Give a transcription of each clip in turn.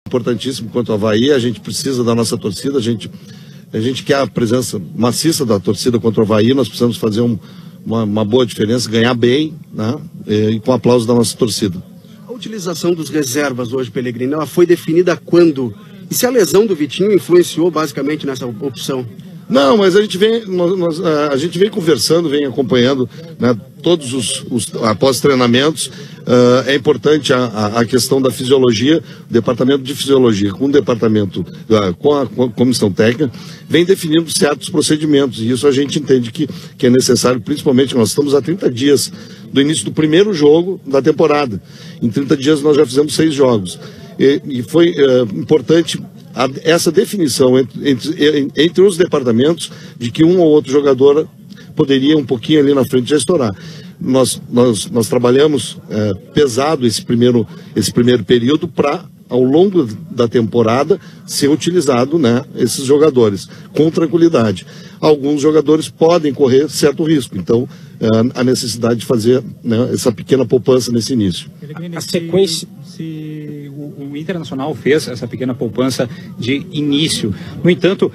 Importantíssimo quanto ao Avaí, a gente precisa da nossa torcida, a gente quer a presença maciça da torcida contra o Avaí, nós precisamos fazer uma boa diferença, ganhar bem, né? E com o aplauso da nossa torcida. A utilização dos reservas hoje, Pellegrini, ela foi definida quando? E se a lesão do Vitinho influenciou basicamente nessa opção? Não, mas a gente vem conversando, vem acompanhando, né, todos os após treinamentos. É importante a questão da fisiologia, o departamento de fisiologia com o departamento, com a comissão técnica, vem definindo certos procedimentos, e isso a gente entende que é necessário, principalmente nós estamos a 30 dias do início do primeiro jogo da temporada. Em 30 dias nós já fizemos 6 jogos. E foi importante essa definição entre os departamentos de que um ou outro jogador poderia um pouquinho ali na frente já estourar. Nós trabalhamos pesado esse primeiro período para, ao longo da temporada, ser utilizado, né, esses jogadores com tranquilidade. Alguns jogadores podem correr certo risco, então a necessidade de fazer, né, essa pequena poupança nesse início. A sequência, se o Internacional fez essa pequena poupança de início. No entanto,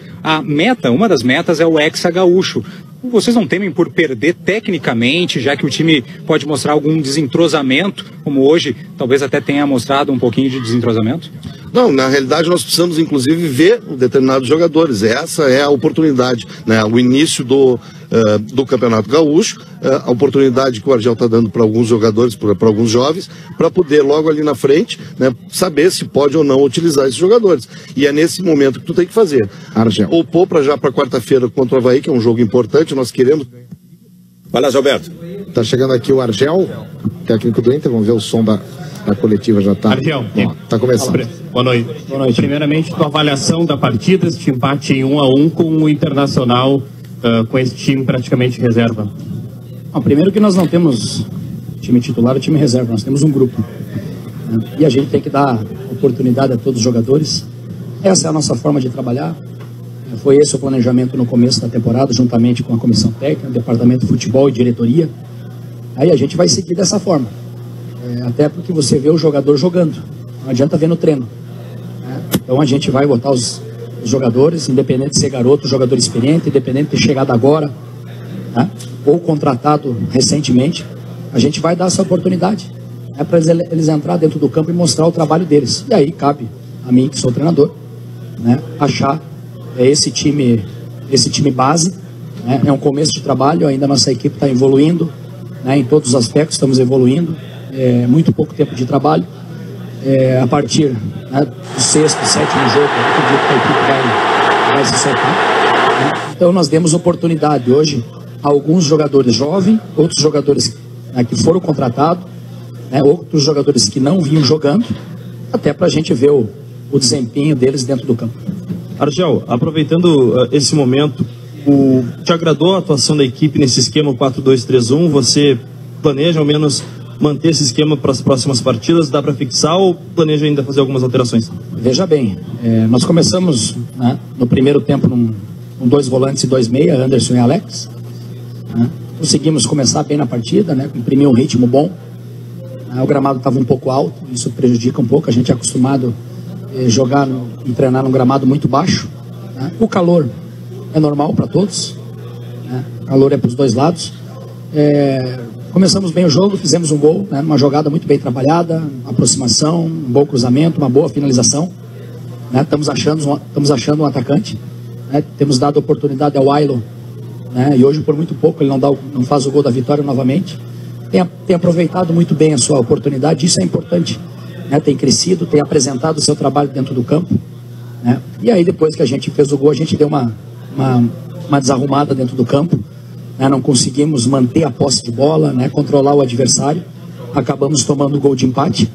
uma das metas é o Hexa Gaúcho. Vocês não temem por perder tecnicamente, já que o time pode mostrar algum desentrosamento, como hoje talvez até tenha mostrado um pouquinho de desentrosamento? Não, na realidade nós precisamos inclusive ver determinados jogadores. Essa é a oportunidade, né? O início do Campeonato Gaúcho, a oportunidade que o Argel está dando para alguns jogadores, para alguns jovens, para poder logo ali na frente, né, saber se pode ou não utilizar esses jogadores. E é nesse momento que tu tem que fazer. Argel. Poupou para quarta-feira contra o Avaí, que é um jogo importante, nós queremos... Vai lá, Gilberto. Tá chegando aqui o Argel, técnico do Inter, vamos ver o som da coletiva já tá. Argel, tá começando. Boa noite. Boa noite. Primeiramente, tua avaliação da partida, este empate em 1-1 com o Internacional, com esse time praticamente reserva. Primeiro que nós não temos time titular e time reserva, nós temos um grupo. E a gente tem que dar oportunidade a todos os jogadores. Essa é a nossa forma de trabalhar. Foi esse o planejamento no começo da temporada, juntamente com a comissão técnica, departamento de futebol e diretoria. Aí a gente vai seguir dessa forma. Até porque você vê o jogador jogando, não adianta ver no treino. Então a gente vai botar os jogadores, independente de ser garoto, jogador experiente, independente de ter chegado agora, né, ou contratado recentemente, a gente vai dar essa oportunidade, né, para eles entrar dentro do campo e mostrar o trabalho deles. E aí cabe a mim, que sou treinador, né, achar esse time base, né, é um começo de trabalho, ainda a nossa equipe está evoluindo, né, em todos os aspectos estamos evoluindo, muito pouco tempo de trabalho. A partir, né, do 6º, 7º jogo, eu acredito que a equipe vai se soltar, né? Então nós demos oportunidade hoje a alguns jogadores jovens, outros jogadores, né, que foram contratados, né, outros jogadores que não vinham jogando, até para a gente ver o desempenho deles dentro do campo. Argel, aproveitando esse momento, te agradou a atuação da equipe nesse esquema 4-2-3-1? Você planeja ao menos manter esse esquema para as próximas partidas? Dá para fixar ou planeja ainda fazer algumas alterações? Veja bem, nós começamos, né, no primeiro tempo com 2 volantes e 2 meia, Anderson e Alex. Né? Conseguimos começar bem na partida, né, imprimir um ritmo bom. O gramado estava um pouco alto, isso prejudica um pouco. A gente é acostumado a jogar e treinar num gramado muito baixo. Né? O calor é normal para todos, né? O calor é para os dois lados. Começamos bem o jogo, fizemos um gol, né, uma jogada muito bem trabalhada, aproximação, um bom cruzamento, uma boa finalização. Né, estamos achando um atacante. Né, temos dado oportunidade ao Ailon, né, e hoje por muito pouco ele não faz o gol da vitória novamente. Tem aproveitado muito bem a sua oportunidade, isso é importante. Né, tem crescido, tem apresentado o seu trabalho dentro do campo. Né, e aí depois que a gente fez o gol, a gente deu uma desarrumada dentro do campo. Não conseguimos manter a posse de bola, né, controlar o adversário, acabamos tomando o gol de empate,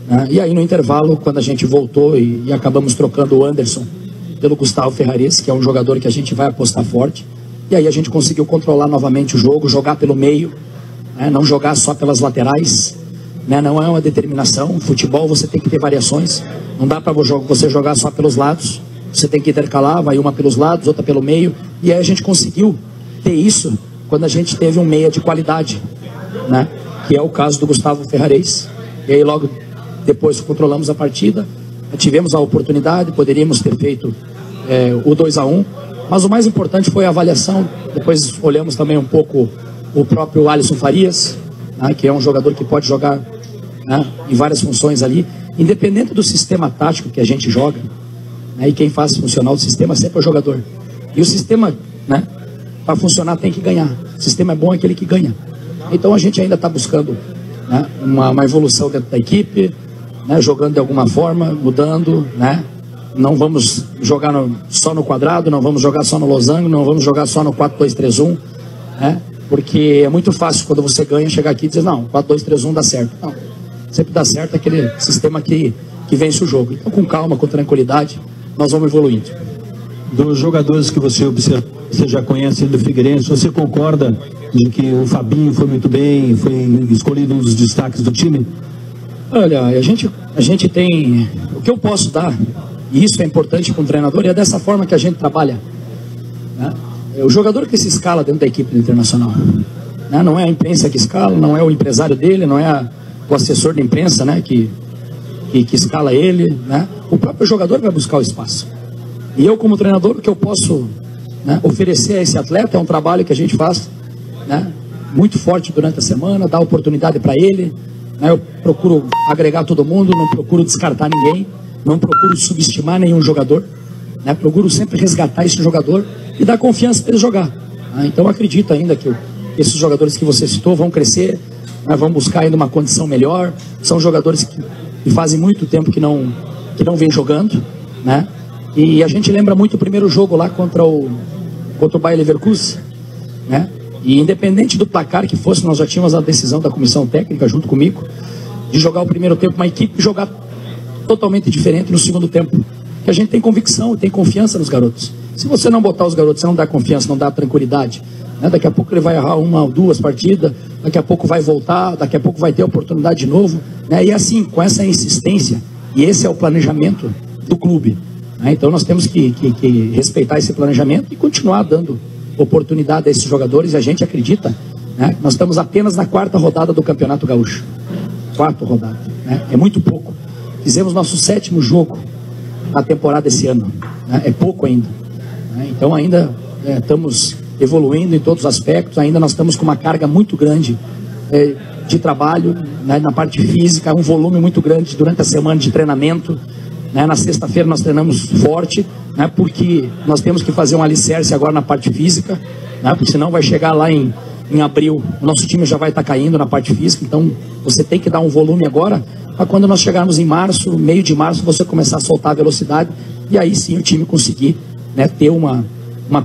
né, e aí no intervalo, quando a gente voltou e acabamos trocando o Anderson pelo Gustavo Ferrares, que é um jogador que a gente vai apostar forte, e aí a gente conseguiu controlar novamente o jogo, jogar pelo meio, né, não jogar só pelas laterais, né, não é uma determinação. Futebol você tem que ter variações, não dá para você jogar só pelos lados, você tem que intercalar, vai uma pelos lados, outra pelo meio, e aí a gente conseguiu ter isso quando a gente teve um meia de qualidade, né? Que é o caso do Gustavo Ferrares. E aí logo depois controlamos a partida, tivemos a oportunidade, poderíamos ter feito o 2-1, mas o mais importante foi a avaliação. Depois olhamos também um pouco o próprio Alisson Farias, né, que é um jogador que pode jogar, né, em várias funções ali, independente do sistema tático que a gente joga, né, e quem faz funcionar o sistema sempre é o jogador. E o sistema, né, para funcionar tem que ganhar. O sistema é bom, é aquele que ganha. Então a gente ainda está buscando, né, uma evolução dentro da equipe, né, jogando de alguma forma, mudando, né? Não vamos jogar só no quadrado, não vamos jogar só no losango, não vamos jogar só no 4-2-3-1, né? Porque é muito fácil quando você ganha chegar aqui e dizer, não, 4-2-3-1 dá certo. Não, sempre dá certo aquele sistema que vence o jogo. Então, com calma, com tranquilidade, nós vamos evoluindo. Dos jogadores que você observa, você já conhece do Figueirense, você concorda de que o Fabinho foi muito bem, foi escolhido um dos destaques do time? Olha, a gente tem... O que eu posso dar, e isso é importante para um treinador, e é dessa forma que a gente trabalha, né? O jogador que se escala dentro da equipe do Internacional, né? Não é a imprensa que escala, não é o empresário dele, não é o assessor de imprensa, né, que escala ele, né? O próprio jogador vai buscar o espaço. E eu, como treinador, o que eu posso, né, oferecer a esse atleta é um trabalho que a gente faz, né, muito forte durante a semana, dar oportunidade para ele, né? Eu procuro agregar todo mundo, não procuro descartar ninguém, não procuro subestimar nenhum jogador, né? Procuro sempre resgatar esse jogador e dar confiança para ele jogar. Então acredito ainda que esses jogadores que você citou vão crescer, né? Vão buscar ainda uma condição melhor. São jogadores que fazem muito tempo que não vem jogando, né? E a gente lembra muito o primeiro jogo lá contra o Bayer Leverkusen, né? E independente do placar que fosse, nós já tínhamos a decisão da comissão técnica junto comigo de jogar o primeiro tempo uma equipe e jogar totalmente diferente no segundo tempo. Que a gente tem convicção e tem confiança nos garotos. Se você não botar os garotos, você não dá confiança, não dá tranquilidade, né? Daqui a pouco ele vai errar uma ou duas partidas, daqui a pouco vai voltar, daqui a pouco vai ter oportunidade de novo, né? E assim, com essa insistência, e esse é o planejamento do clube, né? Então nós temos que respeitar esse planejamento e continuar dando oportunidade a esses jogadores. E a gente acredita, né? Nós estamos apenas na 4ª rodada do Campeonato Gaúcho. 4ª rodada, né? É muito pouco. Fizemos nosso 7º jogo na temporada esse ano, né? É pouco ainda, né? Então ainda estamos evoluindo em todos os aspectos. Ainda nós estamos com uma carga muito grande de trabalho, né? Na parte física, um volume muito grande durante a semana de treinamento, né? Na sexta-feira nós treinamos forte, né? Porque nós temos que fazer um alicerce agora na parte física, né? Porque senão vai chegar lá em abril, o nosso time já vai estar caindo na parte física. Então você tem que dar um volume agora, para quando nós chegarmos em março, meio de março, você começar a soltar a velocidade, e aí sim o time conseguir, né, ter uma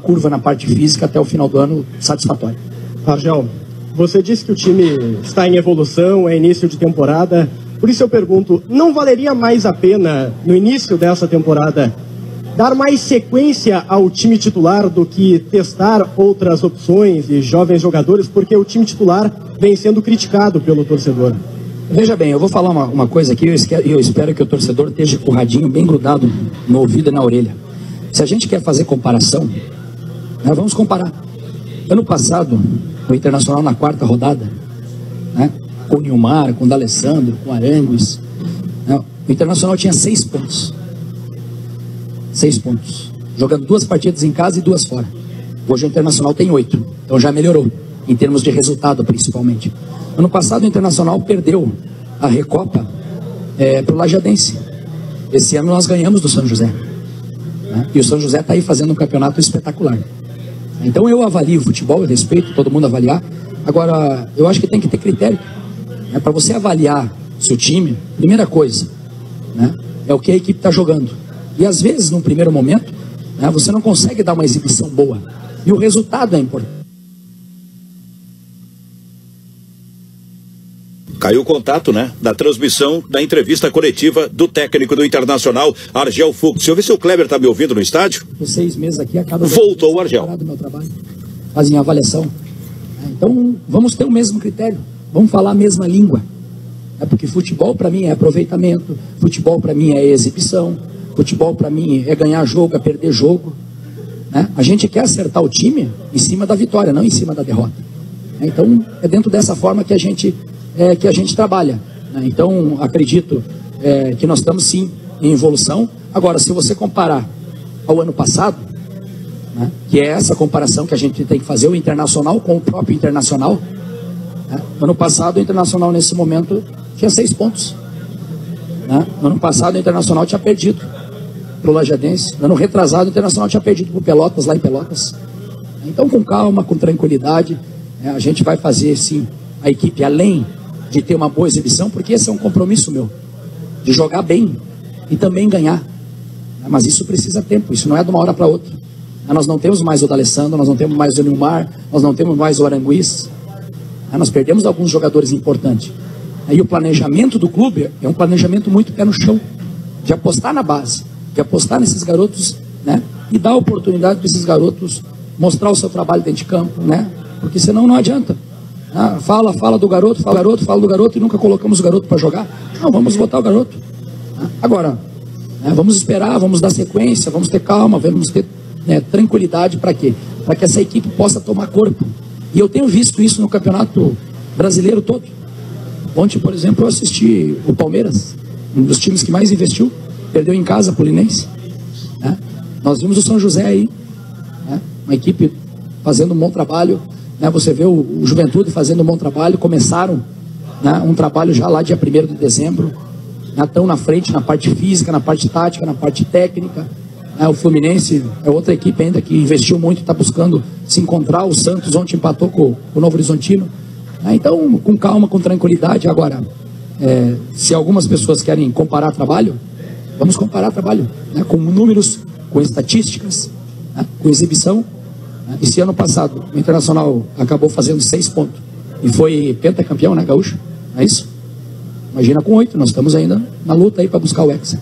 curva na parte física até o final do ano satisfatória. Argel, você disse que o time está em evolução, é início de temporada, por isso eu pergunto, não valeria mais a pena, no início dessa temporada, dar mais sequência ao time titular do que testar outras opções e jovens jogadores, porque o time titular vem sendo criticado pelo torcedor? Veja bem, eu vou falar uma coisa aqui, eu espero que o torcedor esteja com o radinho bem grudado no ouvido e na orelha. Se a gente quer fazer comparação, né, vamos comparar. Ano passado, o Internacional na 4ª rodada, né, com o Nilmar, com o D'Alessandro, com o Arangues, né, o Internacional tinha 6 pontos. 6 pontos. Jogando 2 partidas em casa e 2 fora. Hoje o Internacional tem 8. Então já melhorou, em termos de resultado principalmente. Ano passado o Internacional perdeu a Recopa para o Lajadense. Esse ano nós ganhamos do São José, né? E o São José está aí fazendo um campeonato espetacular. Então eu avalio o futebol, eu respeito todo mundo avaliar. Agora, eu acho que tem que ter critério, né? Para você avaliar seu time, primeira coisa, né, é o que a equipe está jogando. E às vezes, num primeiro momento, né, você não consegue dar uma exibição boa. E o resultado é importante. Caiu o contato, né, da transmissão da entrevista coletiva do técnico do Internacional, Argel Fux. Deixa eu ver se o Kleber está me ouvindo no estádio. Por 6 meses aqui, a cada voltou o Argel. Do meu trabalho, fazem avaliação. Então, vamos ter o mesmo critério. Vamos falar a mesma língua. Porque futebol para mim é aproveitamento, futebol para mim é exibição, futebol para mim é ganhar jogo, é perder jogo, né? A gente quer acertar o time em cima da vitória, não em cima da derrota. Então, é dentro dessa forma que a gente trabalha, né? Então, acredito que nós estamos sim em evolução. Agora, se você comparar ao ano passado, né, que é essa comparação que a gente tem que fazer, o Internacional com o próprio Internacional, né? Ano passado o Internacional nesse momento tinha 6 pontos, né? No ano passado o Internacional tinha perdido para o Lajadense, no ano retrasado o Internacional tinha perdido para o Pelotas, lá em Pelotas. Então, com calma, com tranquilidade, né, a gente vai fazer sim a equipe, além de ter uma boa exibição, porque esse é um compromisso meu, de jogar bem e também ganhar. Mas isso precisa tempo, isso não é de uma hora para outra. Nós não temos mais o D'Alessandro, nós não temos mais o Nilmar, nós não temos mais o Aranguiz. Nós perdemos alguns jogadores importantes. E o planejamento do clube é um planejamento muito pé no chão, de apostar na base, de apostar nesses garotos, né? E dar oportunidade para esses garotos mostrar o seu trabalho dentro de campo, né? Porque senão não adianta. Fala do garoto, fala do garoto e nunca colocamos o garoto para jogar. Não, vamos botar o garoto. Agora, vamos esperar, vamos dar sequência, vamos ter calma, vamos ter tranquilidade. Para quê? Para que essa equipe possa tomar corpo. E eu tenho visto isso no Campeonato Brasileiro todo. Ontem, por exemplo, eu assisti o Palmeiras, um dos times que mais investiu, perdeu em casa para o Linense. Nós vimos o São José aí, uma equipe fazendo um bom trabalho. Você vê o Juventude fazendo um bom trabalho, começaram um trabalho já lá dia 1º de dezembro, estão na frente na parte física, na parte tática, na parte técnica. O Fluminense é outra equipe ainda que investiu muito, está buscando se encontrar. O Santos ontem empatou com o Novo Horizontino. Então, com calma, com tranquilidade. Agora, se algumas pessoas querem comparar trabalho, vamos comparar trabalho, com números, com estatísticas, com exibição. E se ano passado o Internacional acabou fazendo 6 pontos e foi pentacampeão, gaúcho, é isso? Imagina com 8, nós estamos ainda na luta aí para buscar o Hexa.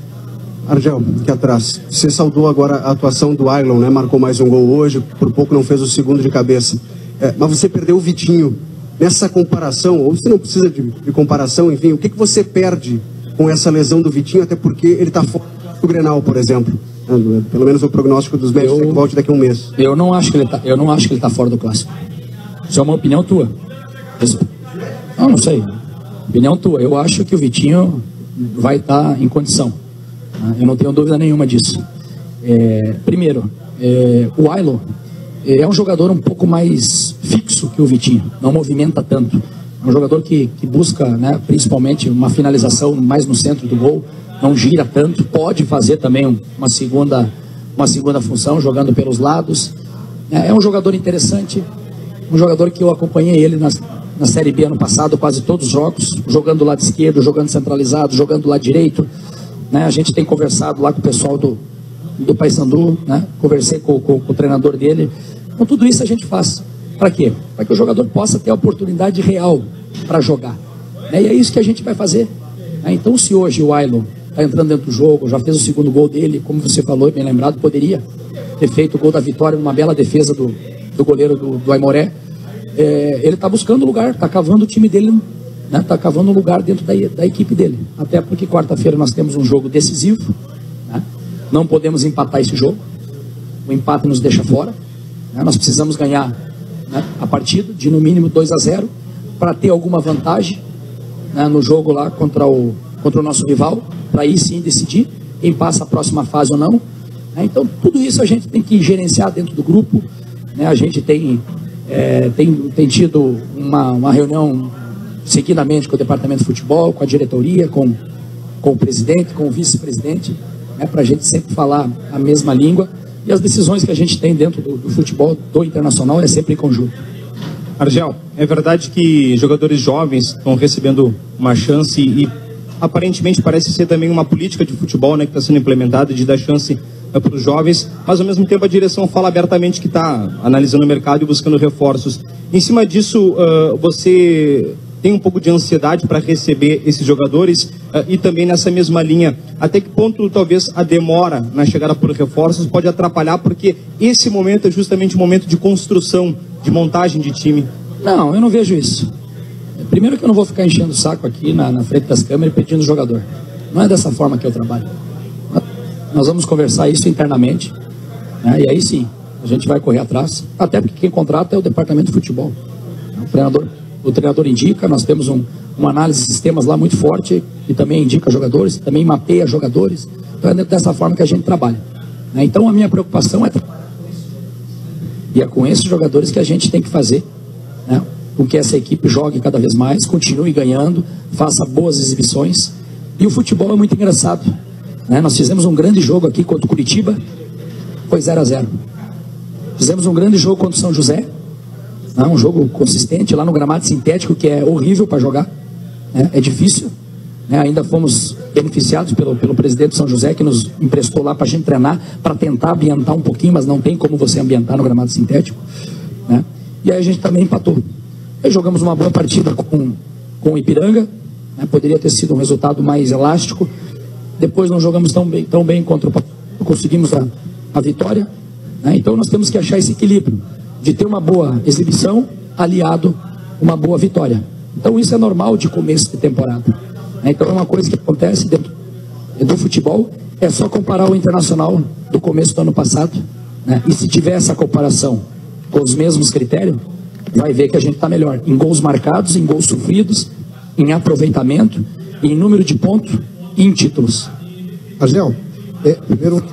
Argel, aqui atrás, você saudou agora a atuação do Ailon, Marcou mais um gol hoje, por pouco não fez o segundo de cabeça. Mas você perdeu o Vitinho. Nessa comparação, ou você não precisa de comparação, enfim, o que você perde com essa lesão do Vitinho, até porque ele está fora do Grenal, por exemplo? Pelo menos o prognóstico dos médicos é que volte daqui a um mês. Eu não acho que ele tá fora do clássico. Isso é uma opinião tua. Não sei. Opinião tua. Eu acho que o Vitinho vai estar em condição. Eu não tenho dúvida nenhuma disso. Primeiro, o Ailon é um jogador um pouco mais fixo que o Vitinho. Não movimenta tanto. É um jogador que busca, principalmente uma finalização mais no centro do gol. Não gira tanto, pode fazer também uma segunda função, jogando pelos lados. É um jogador interessante, um jogador que eu acompanhei ele na Série B ano passado, quase todos os jogos, jogando do lado esquerdo, jogando centralizado, jogando do lado direito. A gente tem conversado lá com o pessoal do Paysandu, conversei com o treinador dele. Então tudo isso a gente faz. Para quê? Para que o jogador possa ter a oportunidade real para jogar. E é isso que a gente vai fazer. Então se hoje o Ailon está entrando dentro do jogo, já fez o segundo gol dele, como você falou, bem lembrado, poderia ter feito o gol da vitória numa bela defesa do goleiro do Aimoré. Ele está buscando lugar, está cavando o time dele, está cavando um lugar dentro da equipe dele. Até porque quarta-feira nós temos um jogo decisivo, não podemos empatar esse jogo, o empate nos deixa fora, nós precisamos ganhar a partida de no mínimo 2-0 para ter alguma vantagem no jogo lá contra o nosso rival, para aí sim decidir quem passa a próxima fase ou não. Então tudo isso a gente tem que gerenciar dentro do grupo. A gente tem tido uma reunião seguidamente com o departamento de futebol, com a diretoria, com o presidente, com o vice-presidente, para a gente sempre falar a mesma língua, e as decisões que a gente tem dentro do futebol do Internacional é sempre em conjunto. Argel, é verdade que jogadores jovens estão recebendo uma chance e aparentemente parece ser também uma política de futebol, que está sendo implementada, de dar chance para os jovens, mas ao mesmo tempo a direção fala abertamente que está analisando o mercado e buscando reforços. Em cima disso, você tem um pouco de ansiedade para receber esses jogadores e também nessa mesma linha, até que ponto talvez a demora na chegada por reforços pode atrapalhar, porque esse momento é justamente um momento de construção, de montagem de time? Não, eu não vejo isso. Primeiro que eu não vou ficar enchendo o saco aqui na frente das câmeras pedindo jogador. Não é dessa forma que eu trabalho. Nós vamos conversar isso internamente, e aí sim, a gente vai correr atrás, até porque quem contrata é o departamento de futebol. O treinador indica, nós temos uma análise de sistemas lá muito forte, que também indica jogadores, também mapeia jogadores. Então é dessa forma que a gente trabalha, né? Então a minha preocupação e é com esses jogadores que a gente tem que fazer, né, com que essa equipe jogue cada vez mais, continue ganhando, faça boas exibições. E o futebol é muito engraçado, né? Nós fizemos um grande jogo aqui contra o Curitiba, foi 0-0. Fizemos um grande jogo contra o São José, né? Um jogo consistente lá no gramado sintético, que é horrível para jogar, né? É difícil, né? Ainda fomos beneficiados pelo presidente de São José, que nos emprestou lá para a gente treinar, para tentar ambientar um pouquinho, mas não tem como você ambientar no gramado sintético, né? E aí a gente também empatou. Aí jogamos uma boa partida com o Ipiranga, né? Poderia ter sido um resultado mais elástico. Depois não jogamos tão bem contra o Pato, conseguimos a vitória, né? Então nós temos que achar esse equilíbrio de ter uma boa exibição aliado uma boa vitória. Então isso é normal de começo de temporada, né? Então é uma coisa que acontece dentro do futebol. É só comparar o Internacional do começo do ano passado, né? E se tiver essa comparação com os mesmos critérios, vai ver que a gente está melhor em gols marcados, em gols sofridos, em aproveitamento, em número de pontos e em títulos. Argel, primeiro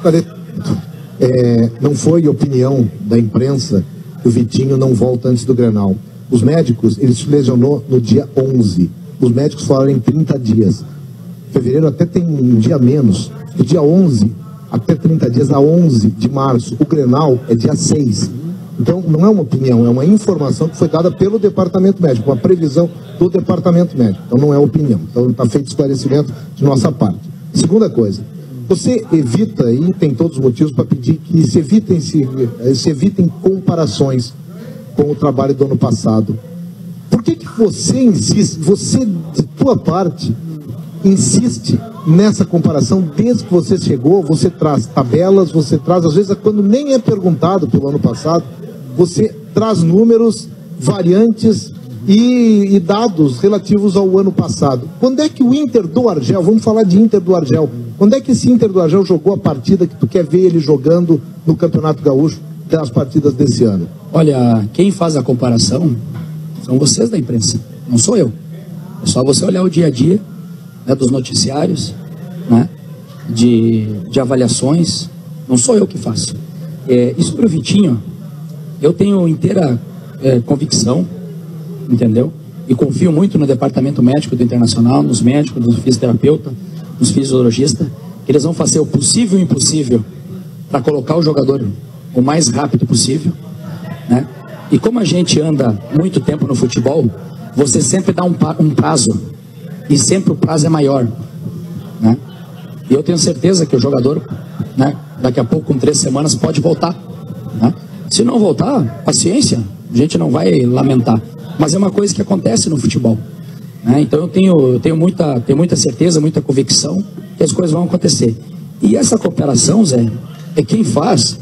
não foi opinião da imprensa que o Vitinho não volta antes do Grenal. Os médicos, ele se lesionou no dia 11. Os médicos falaram em 30 dias. Fevereiro até tem um dia menos. Do dia 11 até 30 dias, a 11 de março. O Grenal é dia 6. Então, não é uma opinião, é uma informação que foi dada pelo departamento médico, uma previsão do departamento médico. Então, não é opinião. Então, está feito esclarecimento de nossa parte. Segunda coisa, você evita, e tem todos os motivos para pedir que se evitem comparações com o trabalho do ano passado. Por que você insiste, você, de tua parte, insiste nessa comparação? Desde que você chegou, você traz tabelas, você traz, às vezes, quando nem é perguntado pelo ano passado, você traz números, variantes e dados relativos ao ano passado. Quando é que o Inter do Argel, vamos falar de Inter do Argel, quando é que esse Inter do Argel jogou a partida que tu quer ver ele jogando no Campeonato Gaúcho das partidas desse ano? Olha, quem faz a comparação são vocês da imprensa, não sou eu. É só você olhar o dia a dia, né, dos noticiários, né, de avaliações. Não sou eu que faço. Isso para o Vitinho, eu tenho inteira convicção, entendeu? E confio muito no departamento médico do Internacional, nos médicos, nos fisioterapeutas, nos fisiologistas, que eles vão fazer o possível e o impossível para colocar o jogador o mais rápido possível, né? E como a gente anda muito tempo no futebol, você sempre dá um prazo, e sempre o prazo é maior, né? E eu tenho certeza que o jogador, né, daqui a pouco, com 3 semanas, pode voltar, né? Se não voltar, paciência, a gente não vai lamentar. Mas é uma coisa que acontece no futebol, né? Então eu tenho muita certeza, muita convicção que as coisas vão acontecer. E essa cooperação, Zé, quem faz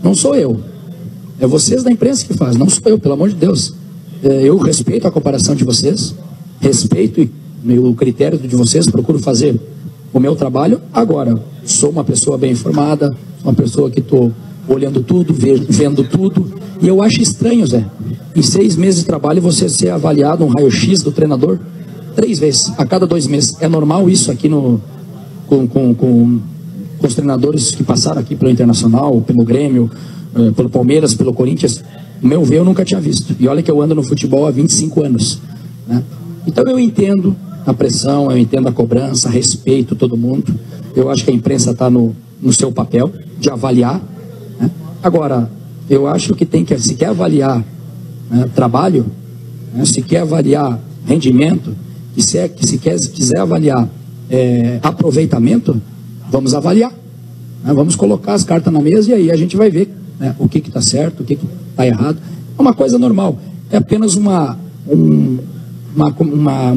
não sou eu. É vocês da imprensa que faz, não sou eu, pelo amor de Deus. Eu respeito a comparação de vocês, respeito o critério de vocês, procuro fazer o meu trabalho. Agora, sou uma pessoa bem informada, uma pessoa que estou olhando tudo, vendo tudo, e eu acho estranho, Zé, em 6 meses de trabalho você ser avaliado um raio-x do treinador 3 vezes, a cada 2 meses. É normal isso aqui com os treinadores que passaram aqui pelo Internacional, pelo Grêmio, pelo Palmeiras, pelo Corinthians? O meu ver eu nunca tinha visto. E olha que eu ando no futebol há 25 anos, né? Então eu entendo a pressão, eu entendo a cobrança, respeito todo mundo. Eu acho que a imprensa está no seu papel de avaliar, né? Agora, eu acho que se quer avaliar, né, trabalho, né, se quer avaliar rendimento, se quiser avaliar aproveitamento, vamos avaliar, né? Vamos colocar as cartas na mesa e aí a gente vai ver, né, o que está certo, o que está errado. É uma coisa normal, é apenas uma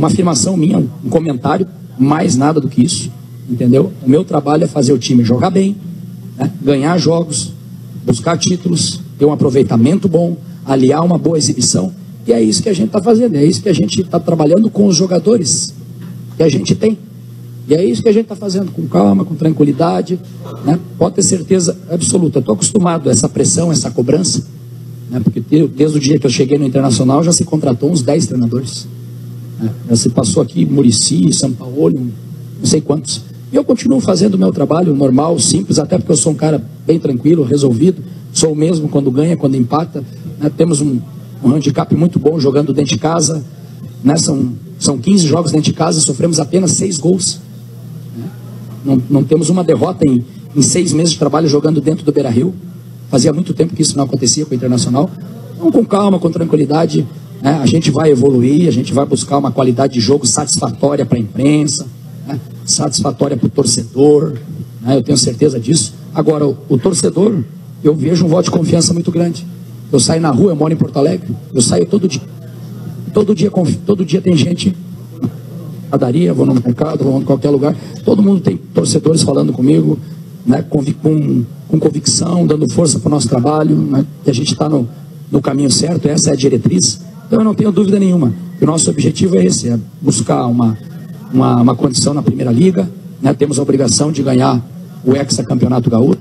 afirmação minha, um comentário, mais nada do que isso, entendeu? O meu trabalho é fazer o time jogar bem, né, ganhar jogos, buscar títulos, ter um aproveitamento bom, aliar uma boa exibição, e é isso que a gente está fazendo, é isso que a gente está trabalhando com os jogadores que a gente tem, e é isso que a gente está fazendo com calma, com tranquilidade, né? Pode ter certeza absoluta. Eu estou acostumado a essa pressão, essa cobrança, né? Porque desde o dia que eu cheguei no Internacional já se contratou uns 10 treinadores, né? Já se passou aqui Muricy, São Paulo, não sei quantos, E eu continuo fazendo o meu trabalho normal, simples, até porque eu sou um cara bem tranquilo, resolvido. Sou o mesmo quando ganha, quando empata. Né? Temos um handicap muito bom jogando dentro de casa. Né? São 15 jogos dentro de casa, sofremos apenas 6 gols. Né? Não temos uma derrota em 6 meses de trabalho jogando dentro do Beira-Rio. Fazia muito tempo que isso não acontecia com o Internacional. Então, com calma, com tranquilidade, né? A gente vai evoluir, a gente vai buscar uma qualidade de jogo satisfatória para a imprensa, né? Satisfatória para o torcedor, né? Eu tenho certeza disso. Agora, o torcedor, eu vejo um voto de confiança muito grande. Eu saio na rua, eu moro em Porto Alegre, eu saio todo dia. Todo dia tem gente na padaria, vou no mercado, vou em qualquer lugar. Todo mundo tem torcedores falando comigo, né, com convicção, dando força para o nosso trabalho, né, que a gente está no caminho certo, essa é a diretriz. Então eu não tenho dúvida nenhuma que o nosso objetivo é esse, é buscar uma condição na Primeira Liga, né, temos a obrigação de ganhar o hexacampeonato gaúcho.